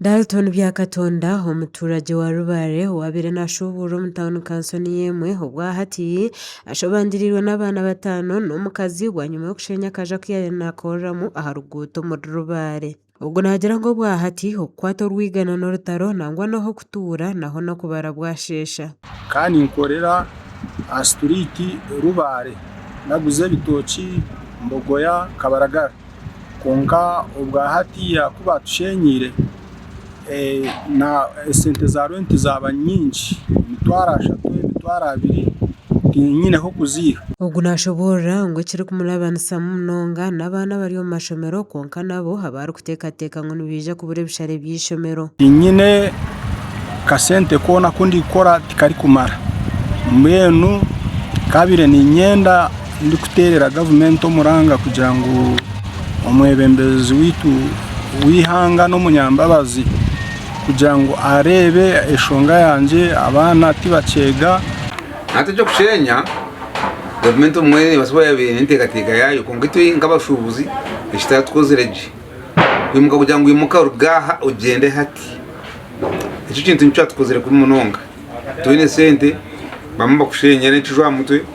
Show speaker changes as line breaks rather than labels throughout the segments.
Dalton Byakatonda umuturage wa Rubare wabire nashuburo mutawuni kansoni yemwe ubwahati ashobandirirwa n'abana batanu n'umukazi wa nyuma yo kushenya kaja kwiyanakoramo aharuguto mu Rubare. Ubwo nagira ngo bwahati okwato rwigana no rutaro nangwa no kutura naho no kubara bwashesha
kandi nkorera astriti Rubare naguze bitoki Mbogoya Kabaragara konka ubwahati yakuba tushenyire na sente za renti zaba nyinshi mitwara 3 mitwara 2 nyine ho kuziha.
Ubwo nashobora ngo kiri kumurabana samunonga n'abana bari mu mashomero konka nabo habari kutekateka ngo nibije kubure bishare by'ishomero
nyine kasente kona kundi kora tikari kumara mbenu kabire ni nyenda ndi kuterera government omuranga kugira ngo omwebembezi witu wihanga no munyambabazi kugira ngo arebe eshonga yanje abana tibacega
cyo kushenya government umwe basoboye bintegatega yayo kongito ngabashubuzi ishita twozereje kwimuka kugira ngo imuka rugaha ugende hati icyo kintu nicyo twakozere kuri munonga tuine sente bamamba kushenya n'icyo mutwe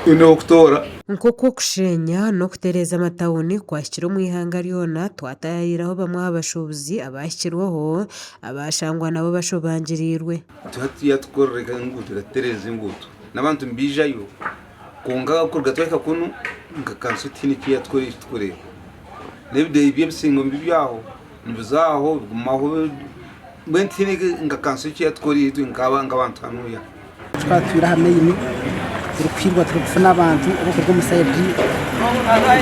uno kutora
nkoko kushenya no kutereza amatawuni kwashyira mu ihanga ryona twatayiraho bamwe abashubuzi abashyirwaho abashangwa nabo bashobangirirwe
tuhatiya tkoreka ngutu gatereza ngutu nabantu mbijayo konga kurga tweka kunu ngakansutini kiya twore nebide ibyebisingo mbibyaho mbizaho gumaho bwentini ngakansuki ya twori ngaba ngabantu hanuya
twatwira hamwe yimi urukwirwa turufuna abantu ubukorwa musayidi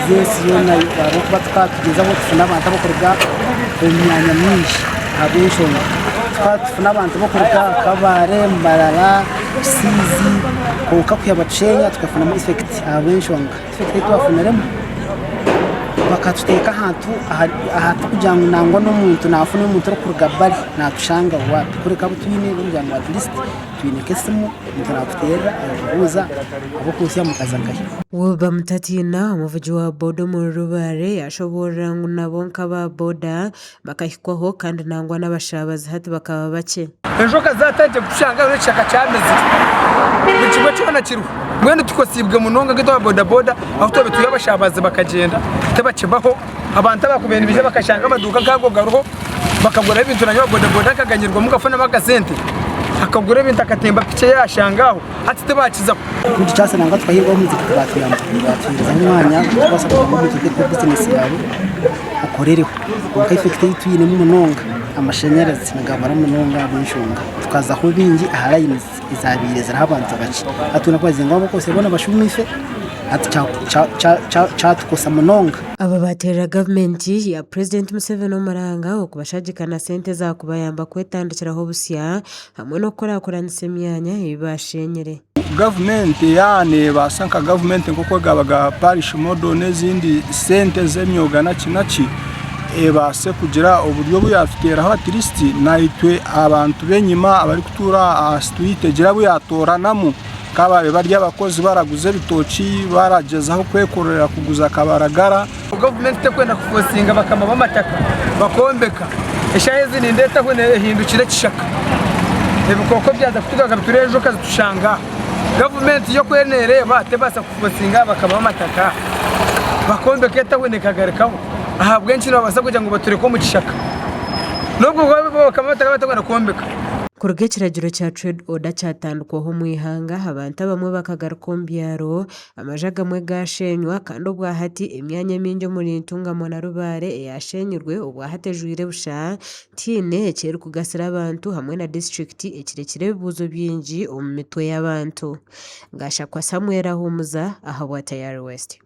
zese yona baro batwatugeza aho tufuna abantu abakorwa imyanya myinshi abeshonga twatufuna abantu bakorwa Kabare Mbarara Sizi koka kuyabacenya tukafuna mu effect abeshonga effect twafunaremo bakatuteka ahantu kugira ngo nangwa n'umuntu nafune umuntu ro kurugabari natushanga wapi kureka butwine kugira ngo at least twinekesemo mutarafutera abuza abo kusiya mukazangaye
woba mutatina umuvugi wa bodo mu Rubare yashobora ngo nabonka ba boda bakahikwaho kandi nangwa n'abashabazi hati bakaba bake
ejo kazatangiye gushanga urashaka cyameze ikigo cyona kiruho mwene tukosibwe munonga gito boda boda aho tobe tuyabashabaze bakagenda tabakibaho abantu bakubena ibije bakashanga amaduka kago garuho bakagura ibintu nanyo boda boda kaganyirwa mugafana bakasente akagura ibintu akatemba pice yashangaho ati tabakiza
kuti cyase nanga twahirwa mu zikiti batuyamba batuyiriza umwanya basaba mu zikiti ko business yawe ukorereho ukayifekite yituyine mu munonga amashanyarazi ngabara munonga bw'inshunga tukaza aho bingi aharayinizi izabireza rahabanza baci atuna kwazenga abo kose bona bashumife ati cha tukosa munonga
aba batera government ya President Museveni Omaranga okubashagikana sente za kubayamba kwetandikiraho busya hamwe no korakoranise myanya ibashenyere
government yane basanka government nkoko gabaga parish model nezindi sente zemyoga naci ebase kugira uburyo buyafiteraho atiristi naitwe abantu benyima abari kutura astuite gira buyatoranamo kababe barya abakozi baraguze bitoki baragezaho kwekorera kuguza Kabaragara
government tekwenda kufosinga bakama bamataka bakombeka eshayezi nindeta hone hindukire kishaka ebikoko byaza kutugaga biturejo kazi tushanga government yo kwenere batebasa kufosinga bakama bamataka bakombeka etahone kagarikaho aha bwenshi nabasa kugira ngo bature ko mu kishaka nubwo bakama bamataka batagana kombeka
kuruge kiragiro cya trade order cyatandukwaho mu ihanga abantu bamwe bakagaruka mbyaro amajaga mwe gashenywa kandi ubwahati imyanya minjo muri ntungamo na Rubare yashenyurwe ubwahatejwire busha tine cyeri kugasira abantu hamwe na district ekirekire bibuzo byinji mu mitwe y'abantu ngashakwa Samuel Ahumuza aha wa Tayari West.